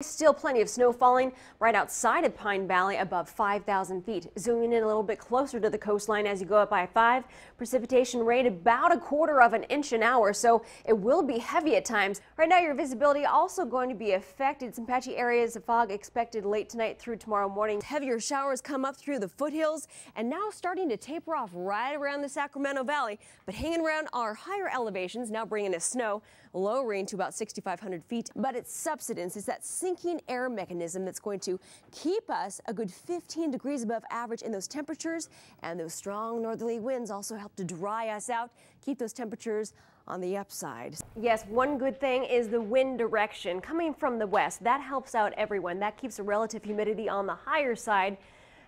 Still plenty of snow falling right outside of Pine Valley above 5,000 feet. Zooming in a little bit closer to the coastline as you go up I-5, precipitation rate about 1/4 of an inch an hour, so it will be heavy at times. Right now your visibility also going to be affected. Some patchy areas of fog expected late tonight through tomorrow morning. Heavier showers come up through the foothills and now starting to taper off right around the Sacramento Valley, but hanging around our higher elevations, now bringing us snow, lowering to about 6,500 feet. But its subsidence is that sinking air mechanism that's going to keep us a good 15 degrees above average in those temperatures, and those strong northerly winds also help to dry us out, keep those temperatures on the upside. Yes, one good thing is the wind direction coming from the west. That helps out everyone. That keeps the relative humidity on the higher side,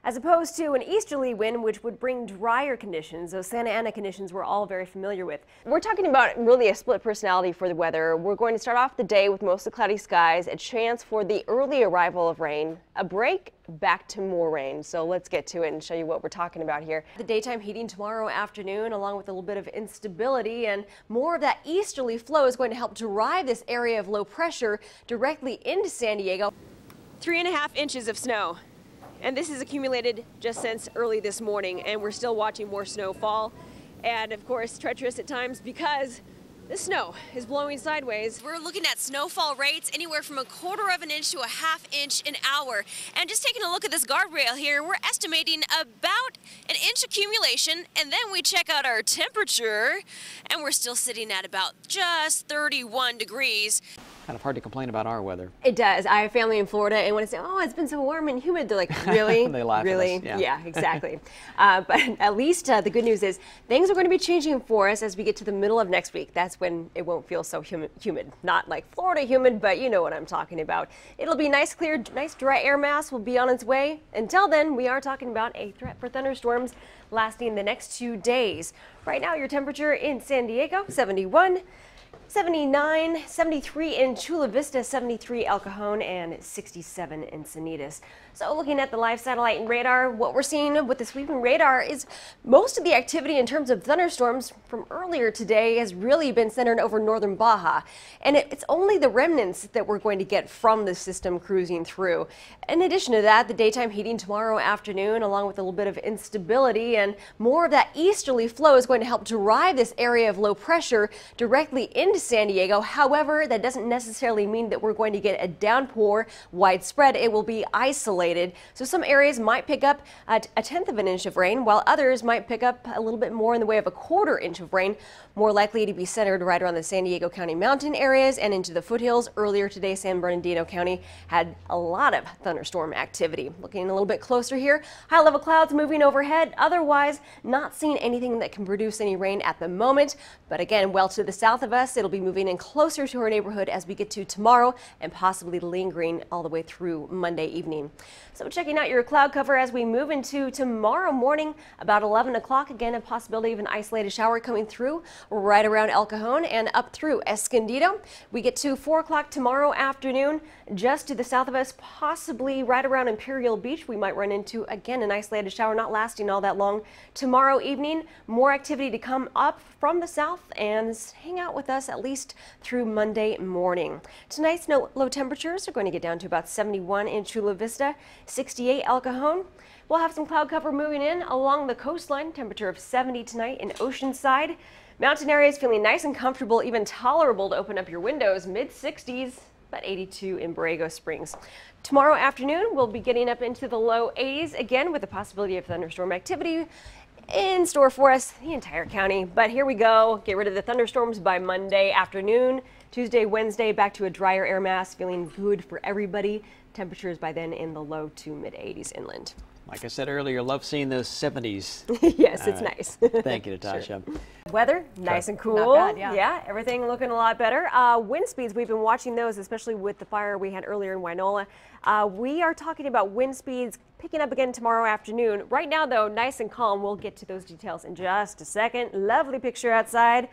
as opposed to an easterly wind, which would bring drier conditions. Those Santa Ana conditions we're all very familiar with. We're talking about really a split personality for the weather. We're going to start off the day with mostly cloudy skies, a chance for the early arrival of rain, a break, back to more rain. So let's get to it and show you what we're talking about here. The daytime heating tomorrow afternoon, along with a little bit of instability, and more of that easterly flow is going to help drive this area of low pressure directly into San Diego. 3.5 inches of snow. And this is accumulated just since early this morning, and we're still watching more snowfall. And of course, treacherous at times because the snow is blowing sideways. We're looking at snowfall rates anywhere from 1/4 of an inch to 1/2 inch an hour. And just taking a look at this guardrail here, we're estimating about an inch accumulation, and then we check out our temperature, and we're still sitting at about just 31 degrees. Kind of hard to complain about our weather. It does. I have family in Florida, and when I say, oh, it's been so warm and humid, they're like, really? They laugh really? at us. Yeah, exactly. But at least the good news is things are going to be changing for us as we get to the middle of next week. That's when it won't feel so humid. Not like Florida humid, but you know what I'm talking about. It'll be nice, clear, nice dry air mass will be on its way. Until then, we are talking about a threat for thunderstorms lasting the next 2 days. Right now, your temperature in San Diego, 71. 79, 73 in Chula Vista, 73 El Cajon, and 67 in Encinitas. So looking at the live satellite and radar, what we're seeing with the sweeping radar is most of the activity in terms of thunderstorms from earlier today has really been centered over northern Baja. And it's only the remnants that we're going to get from the system cruising through. In addition to that, the daytime heating tomorrow afternoon, along with a little bit of instability and more of that easterly flow, is going to help drive this area of low pressure directly into San Diego. However, that doesn't necessarily mean that we're going to get a downpour widespread. It will be isolated. So some areas might pick up a 1/10 of an inch of rain, while others might pick up a little bit more in the way of 1/4 inch of rain, more likely to be centered right around the San Diego County mountain areas and into the foothills. Earlier today, San Bernardino County had a lot of thunderstorm activity. Looking a little bit closer here, high level clouds moving overhead, otherwise not seeing anything that can produce any rain at the moment. But again, well to the south of us, it'll be moving in closer to our neighborhood as we get to tomorrow and possibly lingering all the way through Monday evening. So checking out your cloud cover as we move into tomorrow morning, about 11 o'clock. Again, a possibility of an isolated shower coming through right around El Cajon and up through Escondido. We get to 4 o'clock tomorrow afternoon, just to the south of us, possibly right around Imperial Beach. We might run into, again, an isolated shower, not lasting all that long. Tomorrow evening, more activity to come up from the south and hang out with us at least through Monday morning. Tonight's low temperatures are going to get down to about 71 in Chula Vista, 68 El Cajon. We'll have some cloud cover moving in along the coastline, temperature of 70 tonight in Oceanside. Mountain areas feeling nice and comfortable, even tolerable to open up your windows, mid-60s, about 82 in Borrego Springs. Tomorrow afternoon, we'll be getting up into the low 80s, again with the possibility of thunderstorm activity in store for us, the entire county. But here we go, get rid of the thunderstorms by Monday afternoon. Tuesday, Wednesday, back to a drier air mass, feeling good for everybody. Temperatures by then in the low to mid 80s inland. Like I said earlier, love seeing those 70s. Yes, it's nice. Thank you, Natasha. Sure. Weather, nice and cool. Not bad, yeah, everything looking a lot better. Wind speeds, we've been watching those, especially with the fire we had earlier in Wainola. We are talking about wind speeds picking up again tomorrow afternoon. Right now, though, nice and calm. We'll get to those details in just a second. Lovely picture outside.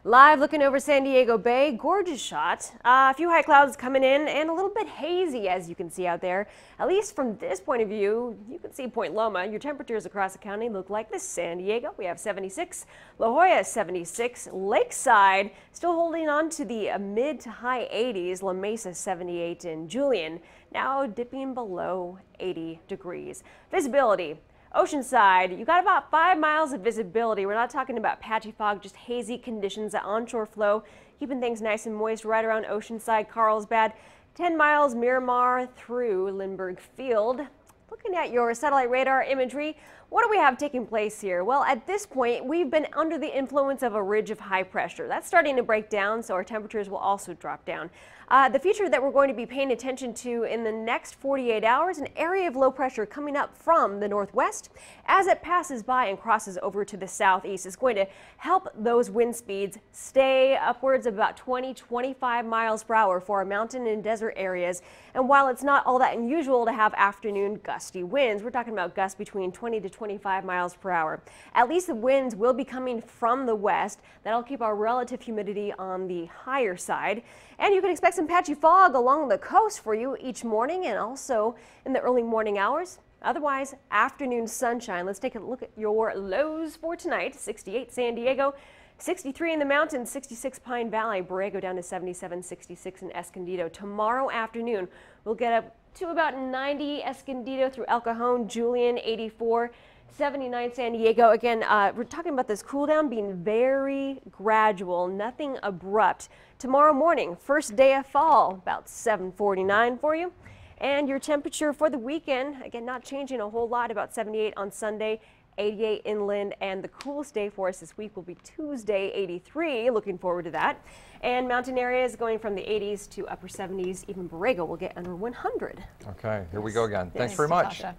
Live looking over San Diego Bay, gorgeous shot. A few high clouds coming in and a little bit hazy, as you can see out there. At least from this point of view, you can see Point Loma. Your temperatures across the county look like this. San Diego, we have 76. La Jolla, 76. Lakeside, still holding on to the mid to high 80s. La Mesa, 78. And Julian, now dipping below 80 degrees. Visibility. Oceanside, you got about 5 miles of visibility. We're not talking about patchy fog, just hazy conditions. That onshore flow keeping things nice and moist right around Oceanside, Carlsbad. 10 miles Miramar through Lindbergh Field. Looking at your satellite radar imagery, what do we have taking place here? Well, at this point, we've been under the influence of a ridge of high pressure. That's starting to break down, so our temperatures will also drop down. The feature that we're going to be paying attention to in the next 48 hours, an area of low pressure coming up from the northwest. As it passes by and crosses over to the southeast, it's going to help those wind speeds stay upwards of about 20-25 miles per hour for our mountain and desert areas. And while it's not all that unusual to have afternoon gusty winds, we're talking about gusts between 20 to 25 miles per hour. At least the winds will be coming from the west. That'll keep our relative humidity on the higher side. And you can expect some patchy fog along the coast for you each morning and also in the early morning hours. Otherwise, afternoon sunshine. Let's take a look at your lows for tonight. 68 San Diego, 63 in the mountains, 66 Pine Valley, Borrego down to 77, 66 in Escondido. Tomorrow afternoon, we'll get up to about 90 Escondido through El Cajon, Julian, 84. 79 San Diego. Again, we're talking about this cool down being very gradual, nothing abrupt. Tomorrow morning, first day of fall, about 7:49 for you. And your temperature for the weekend, again, not changing a whole lot, about 78 on Sunday, 88 inland, and the coolest day for us this week will be Tuesday, 83. Looking forward to that. And mountain areas going from the 80s to upper 70s. Even Borrego will get under 100. Okay, here we go again. Thanks very much. Natasha.